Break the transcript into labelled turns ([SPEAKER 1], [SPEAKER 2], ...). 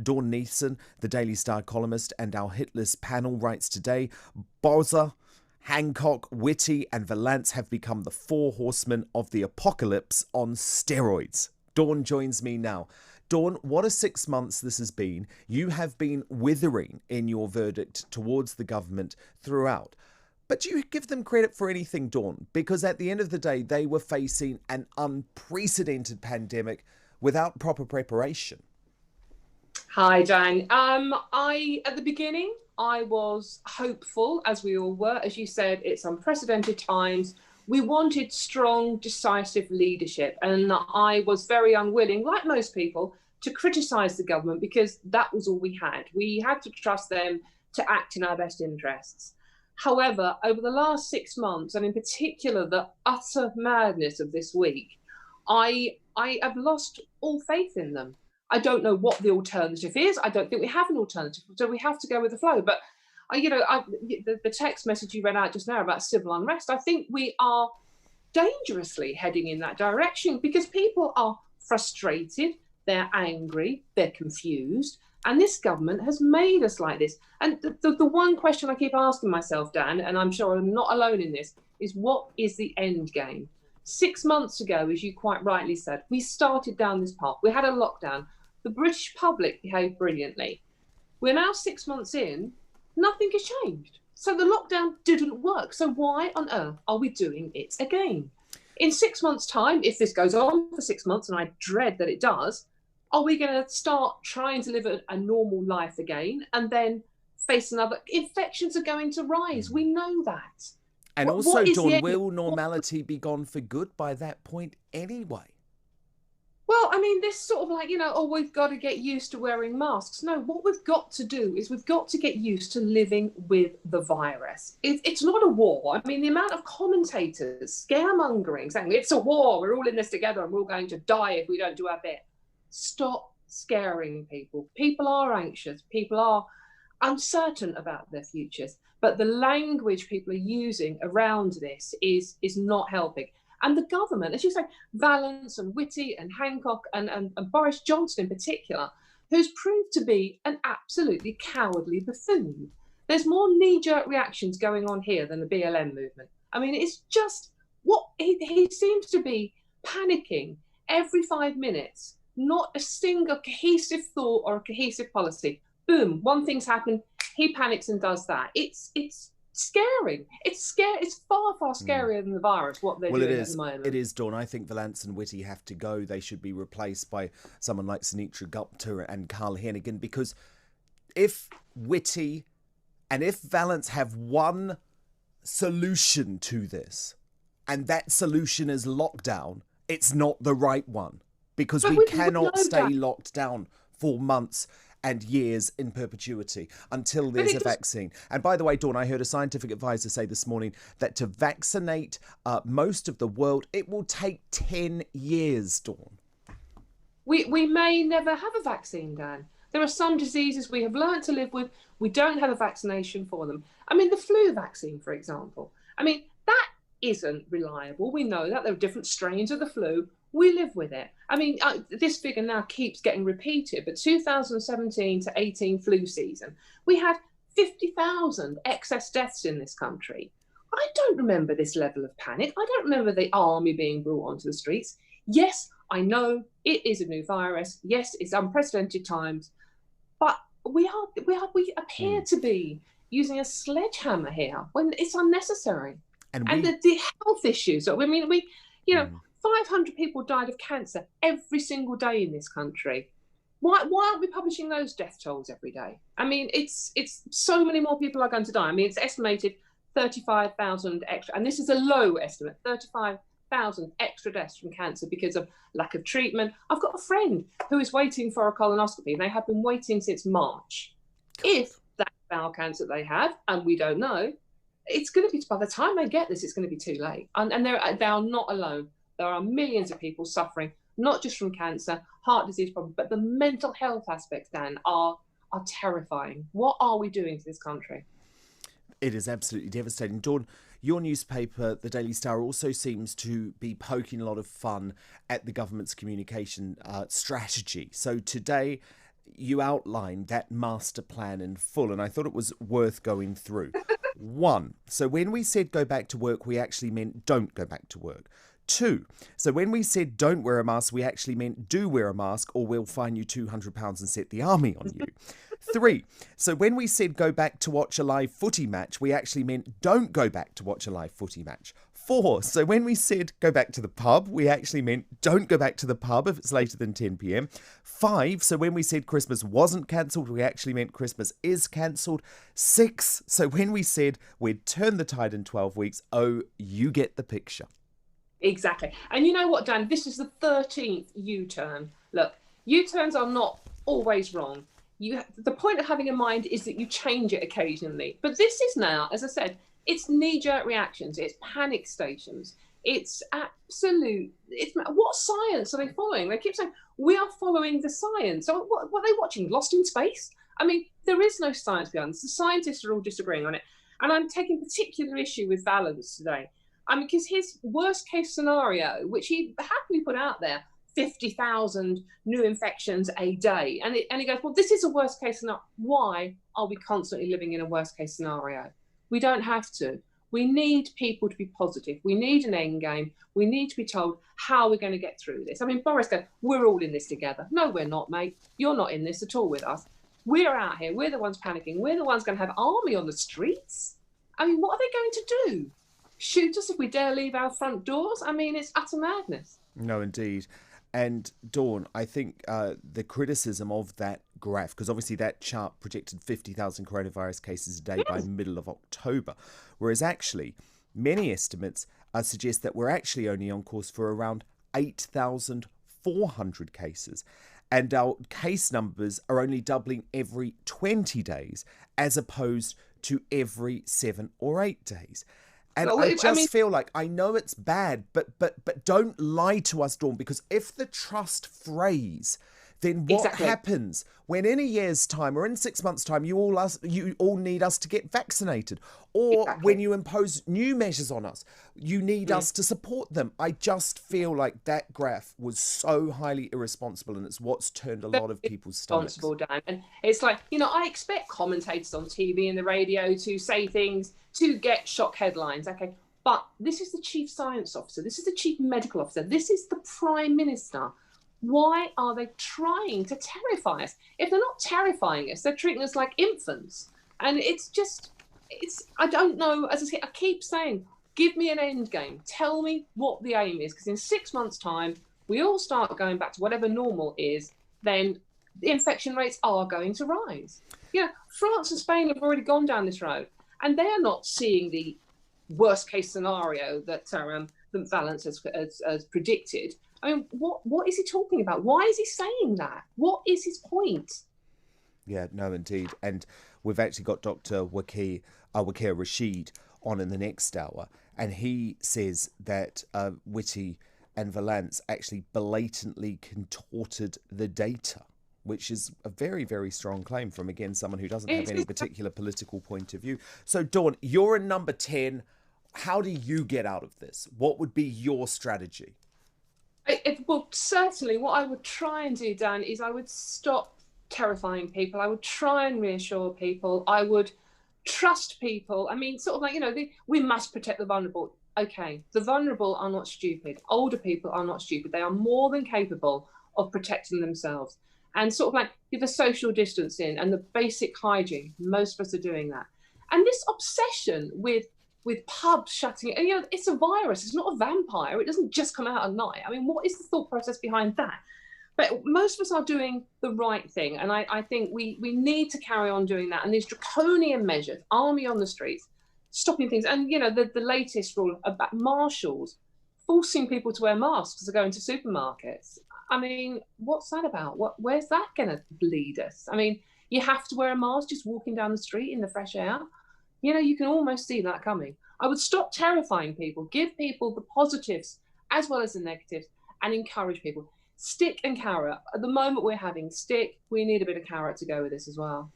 [SPEAKER 1] Dawn Neesom, the Daily Star columnist, and our hit list panel writes today, Bozza, Hancock, Whitty and Vallance have become the four horsemen of the apocalypse on steroids. Dawn joins me now. Dawn, what a 6 months this has been. You have been withering in your verdict towards the government throughout. But do you give them credit for anything, Dawn? Because at the end of the day, they were facing an unprecedented pandemic without proper preparation.
[SPEAKER 2] Hi, Dan. At the beginning, I was hopeful, as we all were. As you said, it's unprecedented times. We wanted strong, decisive leadership. And I was very unwilling, like most people, to criticise the government because that was all we had. We had to trust them to act in our best interests. However, over the last 6 months, and in particular, the utter madness of this week, I have lost all faith in them. I don't know what the alternative is. I don't think we have an alternative, so we have to go with the flow. But the text message you read out just now about civil unrest, I think we are dangerously heading in that direction because people are frustrated, they're angry, they're confused, and this government has made us like this. And the one question I keep asking myself, Dan, and I'm sure I'm not alone in this, is what is the end game? 6 months ago, as you quite rightly said, we started down this path. We had a lockdown. The British public behaved brilliantly. We're now 6 months in, nothing has changed. So the lockdown didn't work. So why on earth are we doing it again? In 6 months' time, if this goes on for 6 months, and I dread that it does, are we going to start trying to live a normal life again and then face another? Infections are going to rise. We know that.
[SPEAKER 1] And also, Dawn, will normality be gone for good by that point anyway?
[SPEAKER 2] Well, I mean, this sort of like, we've got to get used to wearing masks. No, what we've got to do is we've got to get used to living with the virus. It's not a war. I mean, the amount of commentators scaremongering, saying it's a war, we're all in this together and we're all going to die if we don't do our bit. Stop scaring people. People are anxious. People are uncertain about their futures. But the language people are using around this is not helping. And the government, as you say, Vallance and Whitty and Hancock and Boris Johnson in particular, who's proved to be an absolutely cowardly buffoon. There's more knee-jerk reactions going on here than the BLM movement. I mean, it's just what he seems to be panicking every 5 minutes, not a single cohesive thought or a cohesive policy. Boom, one thing's happened, he panics and does that. It's scary. It's far scarier than the virus, what they're doing at the moment.
[SPEAKER 1] It is, Dawn. I think Vallance and Whitty have to go. They should be replaced by someone like Sunitra Gupta and Carl Hennigan, because if Whitty and if Vallance have one solution to this, and that solution is lockdown, it's not the right one, because we cannot stay locked down for months and years in perpetuity until there's a vaccine. And by the way, Dawn, I heard a scientific advisor say this morning that to vaccinate most of the world, it will take 10 years, Dawn.
[SPEAKER 2] We may never have a vaccine, Dan. There are some diseases we have learned to live with. We don't have a vaccination for them. I mean, the flu vaccine, for example. I mean, that isn't reliable. We know that there are different strains of the flu. We live with it. I mean, this figure now keeps getting repeated, but 2017 to 18 flu season, we had 50,000 excess deaths in this country. I don't remember this level of panic. I don't remember the army being brought onto the streets. Yes, I know it is a new virus. Yes, it's unprecedented times, but we appear to be using a sledgehammer here when it's unnecessary. And the health issues. I mean, 500 people died of cancer every single day in this country. Why aren't we publishing those death tolls every day? I mean, it's so many more people are going to die. I mean, it's estimated 35,000 extra, and this is a low estimate, 35,000 extra deaths from cancer because of lack of treatment. I've got a friend who is waiting for a colonoscopy. They have been waiting since March. If that's bowel cancer they have, and we don't know, it's going to be, by the time they get this, it's going to be too late. And they are not alone. There are millions of people suffering, not just from cancer, heart disease problems, but the mental health aspects, Dan, are terrifying. What are we doing to this country?
[SPEAKER 1] It is absolutely devastating. Dawn, your newspaper, the Daily Star, also seems to be poking a lot of fun at the government's communication strategy. So today, you outlined that master plan in full, and I thought it was worth going through. One, so when we said go back to work, we actually meant don't go back to work. Two, so when we said don't wear a mask, we actually meant do wear a mask or we'll fine you £200 and set the army on you. Three, so when we said go back to watch a live footy match, we actually meant don't go back to watch a live footy match. Four, so when we said go back to the pub, we actually meant don't go back to the pub if it's later than 10 p.m. Five, so when we said Christmas wasn't cancelled, we actually meant Christmas is cancelled. Six, so when we said we'd turn the tide in 12 weeks, oh, you get the picture.
[SPEAKER 2] Exactly. And you know what, Dan? This is the 13th U-turn. Look, U-turns are not always wrong. The point of having a mind is that you change it occasionally. But this is now, as I said, it's knee-jerk reactions. It's panic stations. It's what science are they following? They keep saying, we are following the science. So what are they watching? Lost in Space? I mean, there is no science behind this. The scientists are all disagreeing on it. And I'm taking particular issue with Vallance today. Because his worst case scenario, which he happily put out there, 50,000 new infections a day. And he goes, well, this is a worst case scenario. Why are we constantly living in a worst case scenario? We don't have to. We need people to be positive. We need an end game. We need to be told how we're going to get through this. I mean, Boris goes, we're all in this together. No, we're not, mate. You're not in this at all with us. We're out here. We're the ones panicking. We're the ones going to have army on the streets. I mean, what are they going to do? Shoot us if we dare leave our front doors? I mean, it's utter madness.
[SPEAKER 1] No, indeed. And Dawn, I think the criticism of that graph, because obviously that chart projected 50,000 coronavirus cases a day by middle of October, whereas actually many estimates suggest that we're actually only on course for around 8,400 cases. And our case numbers are only doubling every 20 days as opposed to every 7 or 8 days. And I just feel like, I know it's bad, but don't lie to us, Dawn, because if the trust frays, then what happens when in a year's time or in 6 months' time you all need us to get vaccinated, or when you impose new measures on us, you need us to support them? I just feel like that graph was so highly irresponsible, and it's what's turned a lot of people's stomachs.
[SPEAKER 2] Dan. And it's like, I expect commentators on TV and the radio to say things to get shock headlines, okay? But this is the chief science officer. This is the chief medical officer. This is the prime minister. Why are they trying to terrify us? If they're not terrifying us, they're treating us like infants. And I don't know, as I keep saying, give me an end game. Tell me what the aim is, because in 6 months' time, we all start going back to whatever normal is, then the infection rates are going to rise. France and Spain have already gone down this road, and they are not seeing the worst case scenario that Vallance has predicted. I mean, what is he talking about? Why is he saying that? What is his point?
[SPEAKER 1] Yeah, no, indeed. And we've actually got Dr. Waki Rashid on in the next hour, and he says that Whitty and Vallance actually blatantly contorted the data, which is a very, very strong claim from, again, someone who doesn't have any particular political point of view. So, Dawn, you're in number 10. How do you get out of this? What would be your strategy?
[SPEAKER 2] Well, certainly what I would try and do, Dan, is I would stop terrifying people. I would try and reassure people. I would trust people. I mean, sort of like, we must protect the vulnerable. Okay, the vulnerable are not stupid. Older people are not stupid. They are more than capable of protecting themselves. And sort of like the social distancing and the basic hygiene, most of us are doing that. And this obsession with pubs shutting, and it's a virus, it's not a vampire, it doesn't just come out at night. I mean, what is the thought process behind that? But most of us are doing the right thing, and I think we need to carry on doing that. And these draconian measures, army on the streets, stopping things, and the latest rule about marshals forcing people to wear masks to go into supermarkets. I mean, what's that about? Where's that going to lead us? I mean, you have to wear a mask just walking down the street in the fresh air. You can almost see that coming. I would stop terrifying people, give people the positives as well as the negatives, and encourage people. Stick and carrot. At the moment we're having stick, we need a bit of carrot to go with this as well.